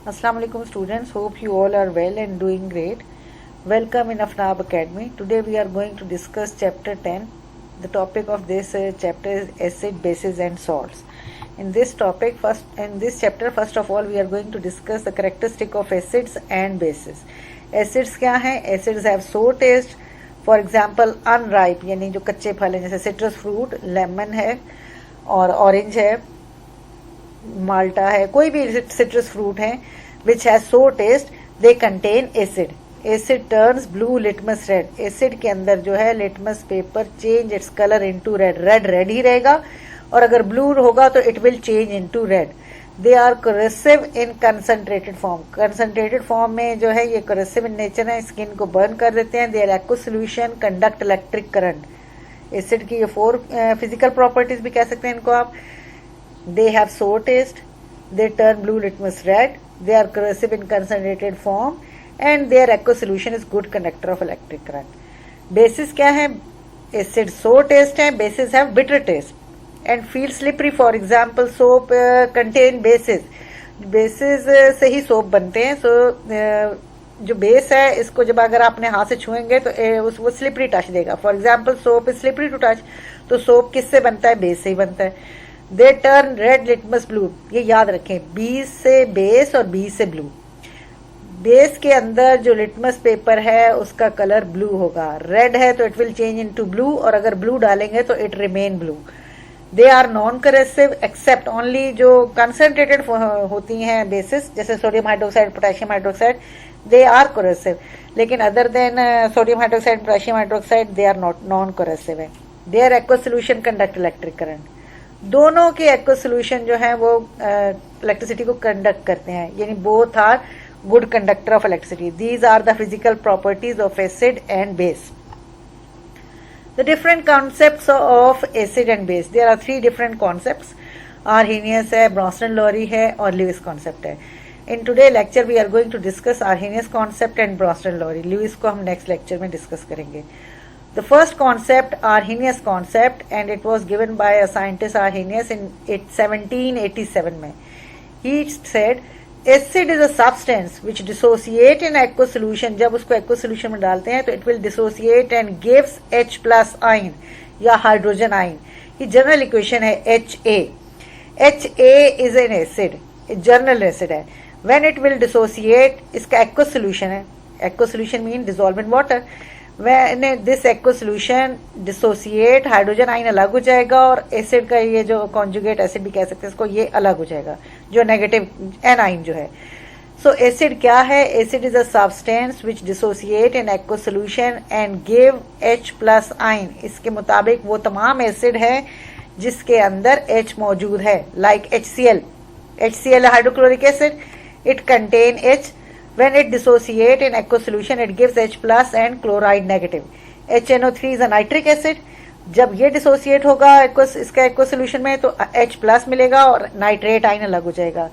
Assalamu alaikum students, hope you all are well and doing great. Welcome in Afnab Academy. Today we are going to discuss chapter 10. The topic of this chapter is acid, bases and salts. In this chapter first of all we are going to discuss the characteristic of acids and bases. Acids क्या हैं? Acids have sour taste. For example unripe यानी जो कच्चे फल हैं, जैसे citrus fruit, lemon है और orange है, माल्टा है, कोई भी सिट्रस फ्रूट है which has sour taste, they contain acid. Acid turns blue litmus red. Acid के अंदर जो है litmus paper change its colour into red. Red ही रहेगा और अगर ब्लू होगा तो it will change into red. They are corrosive in concentrated form. Concentrated form में जो है ये कोरेसिव इन नेचर है, स्किन को बर्न कर देते हैं. They are aqueous solution, conduct electric current. Acid की ये 4 फिजिकल प्रॉपर्टीज भी कह सकते हैं इनको आप. They have sour taste, they turn blue litmus red, they are corrosive in concentrated form and their aqueous solution is good conductor of electric current. Bases क्या है? Acid sour taste है, bases have bitter taste and feel slippery. For example soap contain bases. Bases से ही soap बनते हैं. So जो base है इसको जब अगर आपने हाथ से छुएंगे तो वो स्लिपरी टच देगा. For example soap is slippery to touch. तो सोप किससे बनता है? बेस से ही बनता है. They turn red litmus blue. ये याद रखें, बी से बेस और बी से ब्लू. बेस के अंदर जो लिटमस पेपर है उसका कलर ब्लू होगा. रेड है तो it will change into blue और अगर ब्लू डालेंगे तो it remain blue. They are non corrosive except only जो कंसंट्रेटेड होती हैं बेसिस, जैसे sodium hydroxide, potassium hydroxide, they are corrosive. लेकिन other than sodium hydroxide, potassium hydroxide, they are not non corrosive है. They are aqueous solution, conduct electric current. दोनों के एक्व solution जो है वो इलेक्ट्रिसिटी को कंडक्ट करते हैं, यानी both are good conductor of electricity. These are the physical properties of acid and base. The different concepts of acid and base. There are 3 different concepts. Arrhenius है, ब्रॉन्स्टन-लॉरी है और ल्यूइस कॉन्सेप्ट है. In today lecture we are going to discuss Arrhenius concept and Bronsted Lowry. Lewis को हम next lecture में discuss करेंगे. The first concept, Arrhenius concept, and it was given by a scientist Arrhenius in 1787 में. He said, acid is a substance which dissociate in aqueous solution. जब उसको aqueous solution में डालते हैं तो it will dissociate and gives H plus ion या hydrogen ion. ये general equation है HA. HA is an acid, general acid है. When it will dissociate, इसका aqueous solution है. Aqueous solution mean dissolve in water. When this aqueous solution dissociate, hydrogen आइन अलग हो जाएगा और एसिड का ये जो कॉन्जुगेट एसिड भी कह सकते हैं इसको, ये अलग हो जाएगा, जो नेगेटिव एनाइन जो है. सो एसिड क्या है? Acid is a substance which dissociate in aqueous solution and give H plus आइन. इसके मुताबिक वो तमाम एसिड है जिसके अंदर H मौजूद है, like HCl. HCl hydrochloric acid, it contain H. When it dissociate in aqueous solution, it gives H plus and chloride negative. HNO3 is a nitric acid. जब ये डिसोसिएट होगा इसका एक्वस सोल्यूशन में तो H प्लस मिलेगा और nitrate आइन अलग हो जाएगा.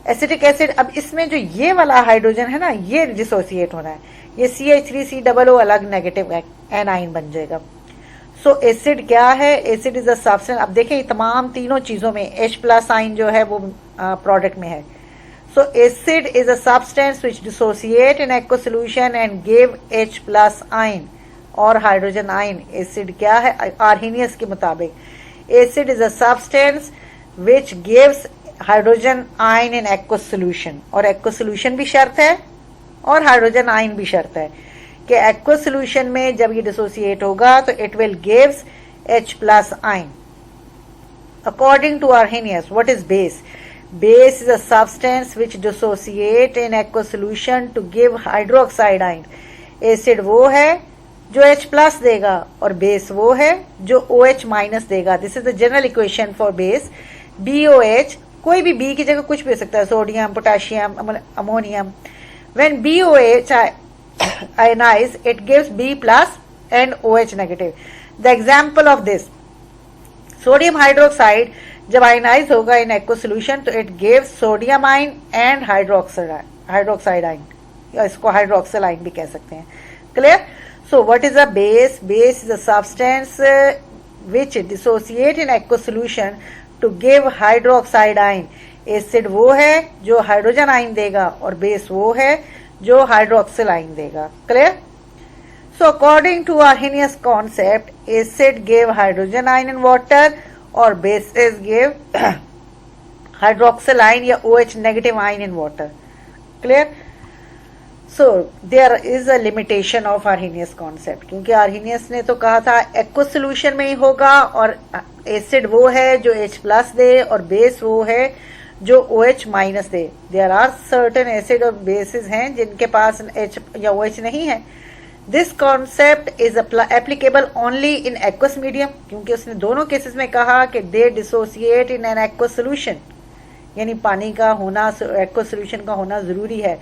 एसिटिक एसिड, अब इसमें जो ये वाला हाइड्रोजन है ना, ये डिसोसिएट होना है, ये CH3COO अलग नेगेटिव एनाइन बन जाएगा. सो एसिड क्या है? Acid is a substance. अब देखें तमाम तीनों चीजों में H प्लस आइन जो है वो प्रोडक्ट में है. So acid is a substance which dissociate in aqueous solution and give H plus ion और hydrogen ion. Acid क्या है? Arrhenius के मुताबिक acid is a substance which gives hydrogen ion in aqueous solution. और aqueous solution भी शर्त है और hydrogen ion भी शर्त है कि aqueous solution में जब ये dissociate होगा तो it will gives H plus ion. According to Arrhenius, what is base? Base is a substance which dissociate in aqueous solution to give hydroxide ion. Acid वो है जो H plus देगा और base वो है जो OH minus देगा. This is the general equation for base. BOH, कोई भी B की जगह कुछ भी हो सकता है, sodium, potassium, ammonium. When BOH ionize, it gives B plus and OH negative. The example of this, sodium hydroxide जब आयनाइज होगा इन एक्वस सोल्यूशन तो it gives sodium ion and hydroxide ion, या इसको हाइड्रोक्सिल आइन भी कह सकते हैं. Clear? So what is a base? Base is a substance which dissociate in aqueous solution to give hydroxide ion. Acid वो है जो हाइड्रोजन आयन देगा और बेस वो है जो हाइड्रोक्सिल आयन देगा। Clear? So according to Arrhenius concept, acid give hydrogen ion in water और बेसिस गिव हाइड्रोक्सिल आयन या OH negative ion in water. Clear? So there is a limitation of Arrhenius concept, क्योंकि Arrhenius ने तो कहा था एक्व solution में ही होगा और एसिड वो है जो H+ दे और बेस वो है जो OH- दे। देयर आर सर्टेन एसिड और बेसिस हैं जिनके पास H या OH नहीं है। This concept is applicable only in aqueous medium, क्योंकि उसने दोनों केसेस में कहा कि they dissociate in an aqueous solution, यानी पानी का होना, एक्वस सोल्यूशन का होना जरूरी है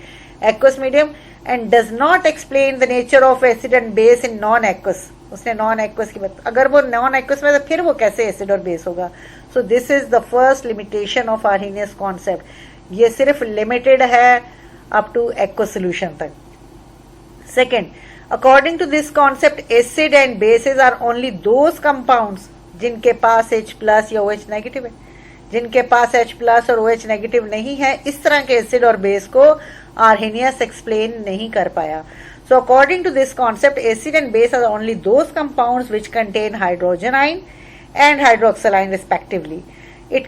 aqueous medium, and does not explain the nature of acid and base in non aqueous. उसने नॉन एक्वस की बात, अगर वो नॉन एक्वस में तो फिर वो कैसे एसिड और बेस होगा। So this is the first limitation of Arrhenius concept, ये सिर्फ लिमिटेड है अप टू एक्वस सोल्यूशन तक। Second, according to this concept acid and bases are only those compounds जिनके पास H+ या OH नेगेटिव है। जिनके पास H+ और OH नेगेटिव नहीं है, इस तरह के एसिड और बेस को आर्हेनियस एक्सप्लेन नहीं कर पाया। So according to this concept, acid and base are only those compounds which contain hydrogen ion and hydroxyl ion respectively. It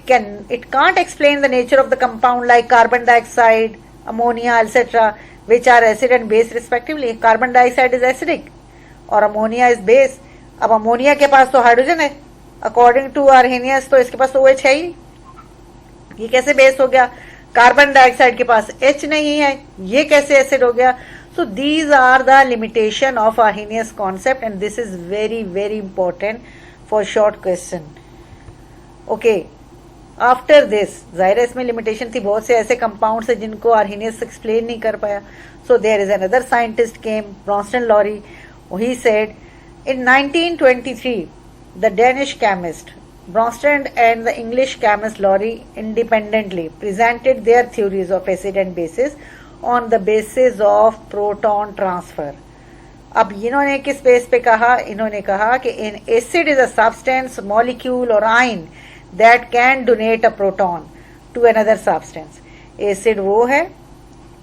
can't explain the nature of the compound like carbon dioxide, ammonia, etc., which are acid and base respectively. Carbon dioxide is acidic और ammonia is base. अब ammonia के पास तो hydrogen है, according to Arrhenius तो इसके पास तो OH है ही, ये कैसे बेस हो गया? कार्बन डाइऑक्साइड के पास H नहीं है, ये कैसे एसिड हो गया? So these are the limitation of Arrhenius concept and this is very very important for short question. Okay, after this, जाहिर है इसमें लिमिटेशन थी, बहुत से ऐसे कंपाउंड्स है जिनको आर्हेनियस एक्सप्लेन नहीं कर पाया. So there is another scientist came, Bronsted-Lowry. He said in 1923 the Danish chemist Bronsted and the English chemist Lowry independently presented their theories of acid and bases on the basis of proton transfer. अब इन्होंने किस base पे कहा? इन्होंने कहा कि an acid is a substance, molecule और ion that can donate a proton to another substance. Acid वो है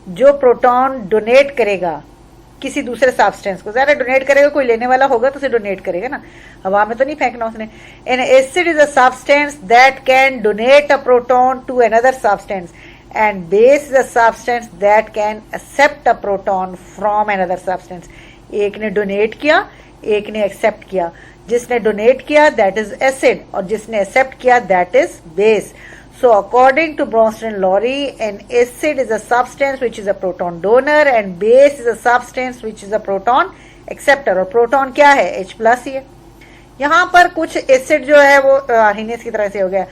जो प्रोटॉन डोनेट करेगा किसी दूसरे सब्सटेंस को. ज़रा डोनेट करेगा, कोई लेने वाला होगा तो उसे डोनेट करेगा ना, हवा में तो नहीं फेंकना उसने. An acid is a substance that can donate a proton to another substance and base is a substance that can accept a proton from another substance. एक ने डोनेट किया, एक ने एक्सेप्ट किया. जिसने डोनेट किया दैट इज एसिड और जिसने एक्सेप्ट किया that is base. So according to Bronsted-Lowry, an acid is a substance which is a proton donor and base is a substance which is a proton acceptor. और proton क्या है? H+ ही है. यहाँ पर कुछ एसिड जो है वो आर्हेनियस की तरह से हो गया.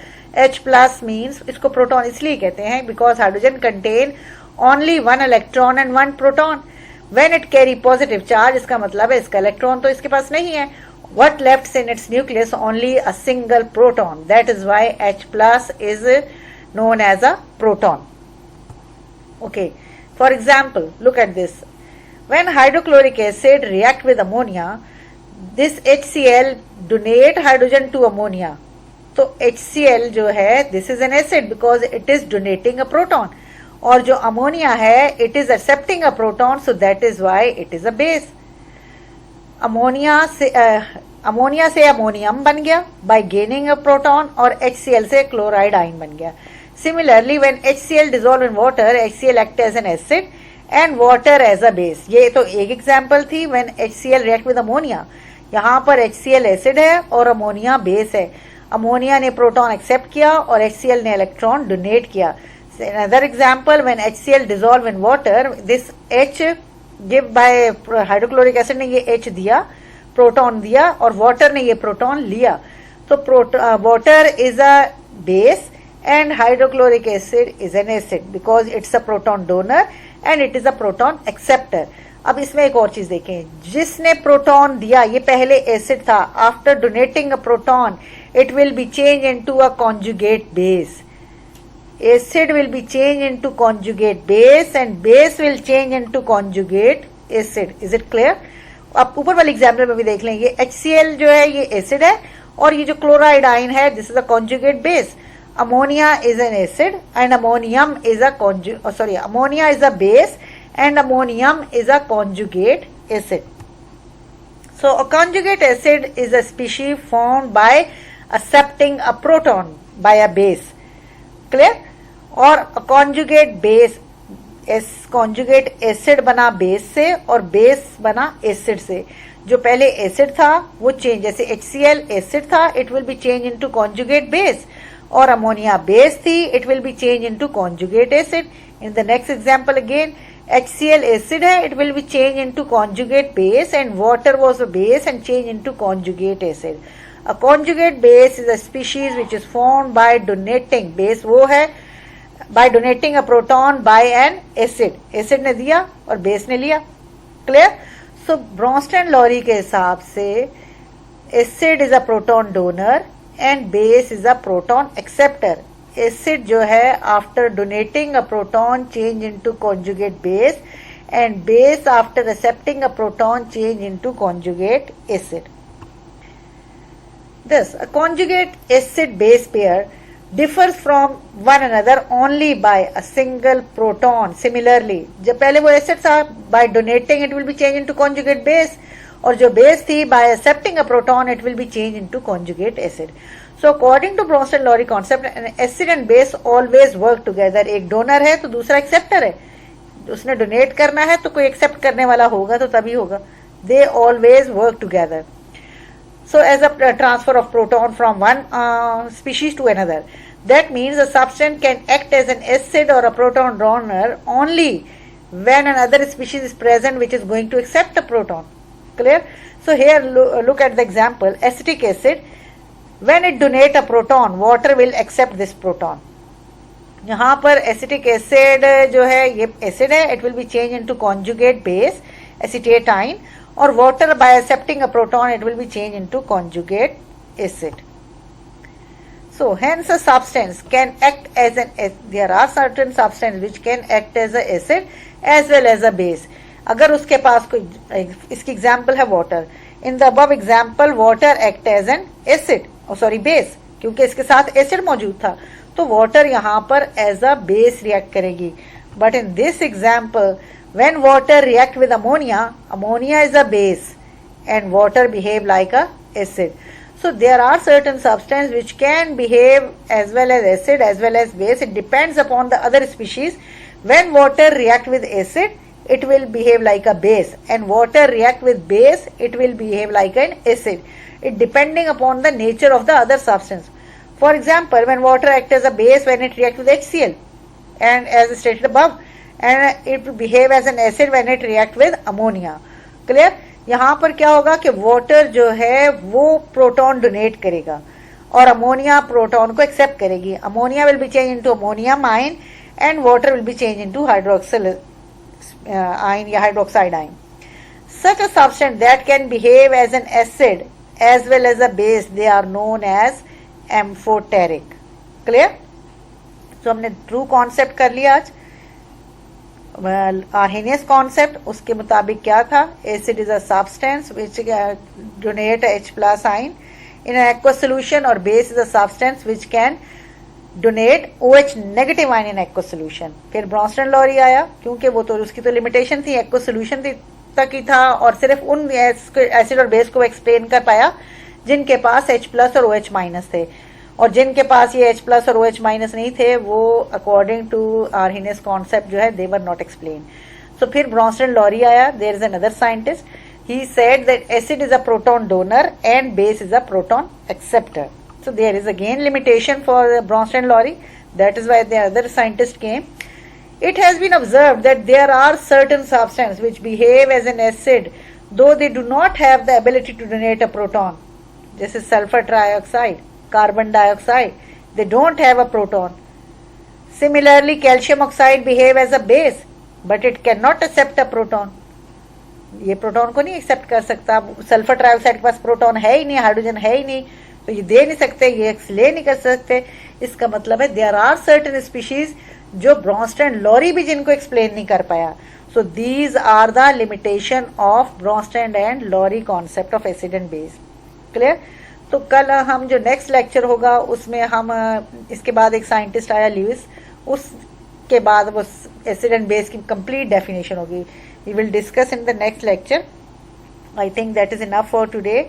H+ मीन्स, इसको प्रोटॉन इसलिए कहते हैं because hydrogen contain only 1 electron and 1 proton. When it carry positive charge, इसका मतलब है इसका इलेक्ट्रॉन तो इसके पास नहीं है. What left in its nucleus? Only a single proton. That is why H+ is known as a proton. Okay. For example, look at this. When hydrochloric acid react with ammonia, this HCl donate hydrogen to ammonia. तो HCl जो है, this is an acid because it is donating a proton. और जो ammonia है it is accepting a proton, so that is why it is a base. Ammonia से ammonium बन गया by gaining a proton और HCl से chloride ion बन गया. Similarly when HCl dissolve in water, HCl act as an acid and water as a base. ये तो एक एग्जांपल थी when HCl react with ammonia. यहाँ पर HCl एसिड है और अमोनिया बेस है. अमोनिया ने प्रोटॉन एक्सेप्ट किया और HCl ने इलेक्ट्रॉन डोनेट किया. Another example, when HCl dissolve in water, this H give by hydrochloric acid ने ये H दिया, प्रोटॉन दिया और वाटर ने ये प्रोटॉन लिया. तो water is a base and hydrochloric acid is an acid because it's a proton donor and it is a proton acceptor. अब इसमें एक और चीज देखें, जिसने प्रोटॉन दिया ये पहले एसिड था. After donating a proton it will be change into a conjugate base. Acid will be changed into conjugate base and base will change into conjugate acid. Is it clear? आप ऊपर वाले example में भी देख लें, ये HCl जो है ये एसिड है और ये जो क्लोराइड आयन है this is a conjugate base. ammonia is an acid and ammonium is a ammonia is a base and ammonium is a conjugate acid. So a conjugate acid is a species formed by accepting a proton by a base. Clear? और conjugate base conjugate acid बना base से और base बना acid से. जो पहले acid था वो change, जैसे HCl acid था, it will be changed into conjugate base, और ammonia base थी, it will be changed into conjugate acid. In the next example again, HCl acid है, it will be changed into conjugate base, and water was a base and changed into conjugate acid. A conjugate base is a species which is formed by donating, base वो है by donating a proton by an acid. Acid ने दिया और base ने लिया. Clear? So Bronsted-Lowry के हिसाब से acid is a proton donor and base is a proton acceptor. Acid जो है after donating a proton change into conjugate base, and base after accepting a proton change into conjugate acid. Thus, a conjugate acid-base pair differs from one another only by a single proton. Similarly, जब पहले वो acid था, by donating it will be changed into conjugate base, और जो base थी by accepting a proton it will be changed into conjugate acid. So according to Bronsted-Lowry concept, an acid and base always work together. एक donor है तो दूसरा acceptor है, उसने donate करना है तो कोई accept करने वाला होगा तो तभी होगा. They always work together. So as a transfer of proton from one species to another. That means a substance can act as an acid or a proton donor only when another species is present which is going to accept a proton. Clear? So here look at the example. Acetic acid, when it donate a proton, water will accept this proton. यहाँ पर acetic acid जो है ये acid है, it will be changed into conjugate base acetatine, or water by accepting a proton it will be changed into conjugate acid. So hence a substance can act as there are certain substances which can act as a acid as well as a base. अगर उसके पास कोई, इसकी example है water. In the above example water act as an acid, base, क्योंकि इसके साथ acid मौजूद था तो water यहाँ पर as a base react करेगी. But in this example, when water react with ammonia, ammonia is a base and water behave like a acid. So there are certain substances which can behave as well as acid as well as base. It depends upon the other species. When water react with acid, it will behave like a base, and water react with base, it will behave like an acid. It depending upon the nature of the other substance. For example, when water acts as a base when it reacts with HCl, and as stated above, and it will behave as an acid when it react with ammonia. Clear? यहाँ पर क्या होगा कि water जो है वो proton donate करेगा और अमोनिया प्रोटॉन को एक्सेप्ट करेगी. Ammonia will be change into ammonium ion and water will be change into hydroxyl ion या hydroxide ion. Such a substance that can behave as an acid as well as a base, they are known as amphoteric. Clear? तो हमने true concept कर लिया आज. Arrhenius concept, उसके मुताबिक क्या था? Acid is a substance which donate H plus ion in an aqueous solution, और base is a substance which can donate OH negative ion in aqueous solution. फिर Bronsted-Lowry आया, क्योंकि वो तो उसकी तो लिमिटेशन थी, aqueous solution तक ही था और सिर्फ उन एसिड और बेस को एक्सप्लेन कर पाया जिनके पास H plus और OH minus थे, और जिनके पास ये H plus और OH minus नहीं थे वो अकॉर्डिंग टू Arrhenius कॉन्सेप्ट जो है दे वर नॉट एक्सप्लेन. सो फिर Bronsted-Lowry आया. There is another scientist, he said that acid is a proton donor and base is a proton acceptor. So there is again limitation for Bronsted-Lowry. That is why the other scientist came. It has been observed that there are certain substances which behave as an acid though they do not have the ability to donate a proton. जैसे sulfur trioxide, carbon dioxide, they don't have a proton. Similarly, calcium oxide behave as a base, but it cannot accept a proton. ये proton को नहीं accept कर सकता. Sulphur trioxide के पास proton है ही नहीं, hydrogen है ही नहीं, तो ये दे नहीं सकते, ये ले नहीं कर सकते. इसका मतलब है देयर आर सर्टेन स्पीशीज जो Bronsted-Lowry भी जिनको एक्सप्लेन नहीं कर पाया. So these are the limitation of Bronsted and Lowry concept of acid and base. Clear? तो कल हम जो नेक्स्ट लेक्चर होगा उसमें हम इसके बाद एक साइंटिस्ट आया ल्यूइस, उसके बाद वो एसिड एंड बेस की कंप्लीट डेफिनेशन होगी. We will discuss in the next lecture. I think that is enough for today,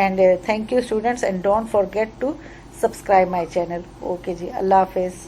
and thank you students, and don't forget to subscribe my channel. Okay ji, Allah Hafiz.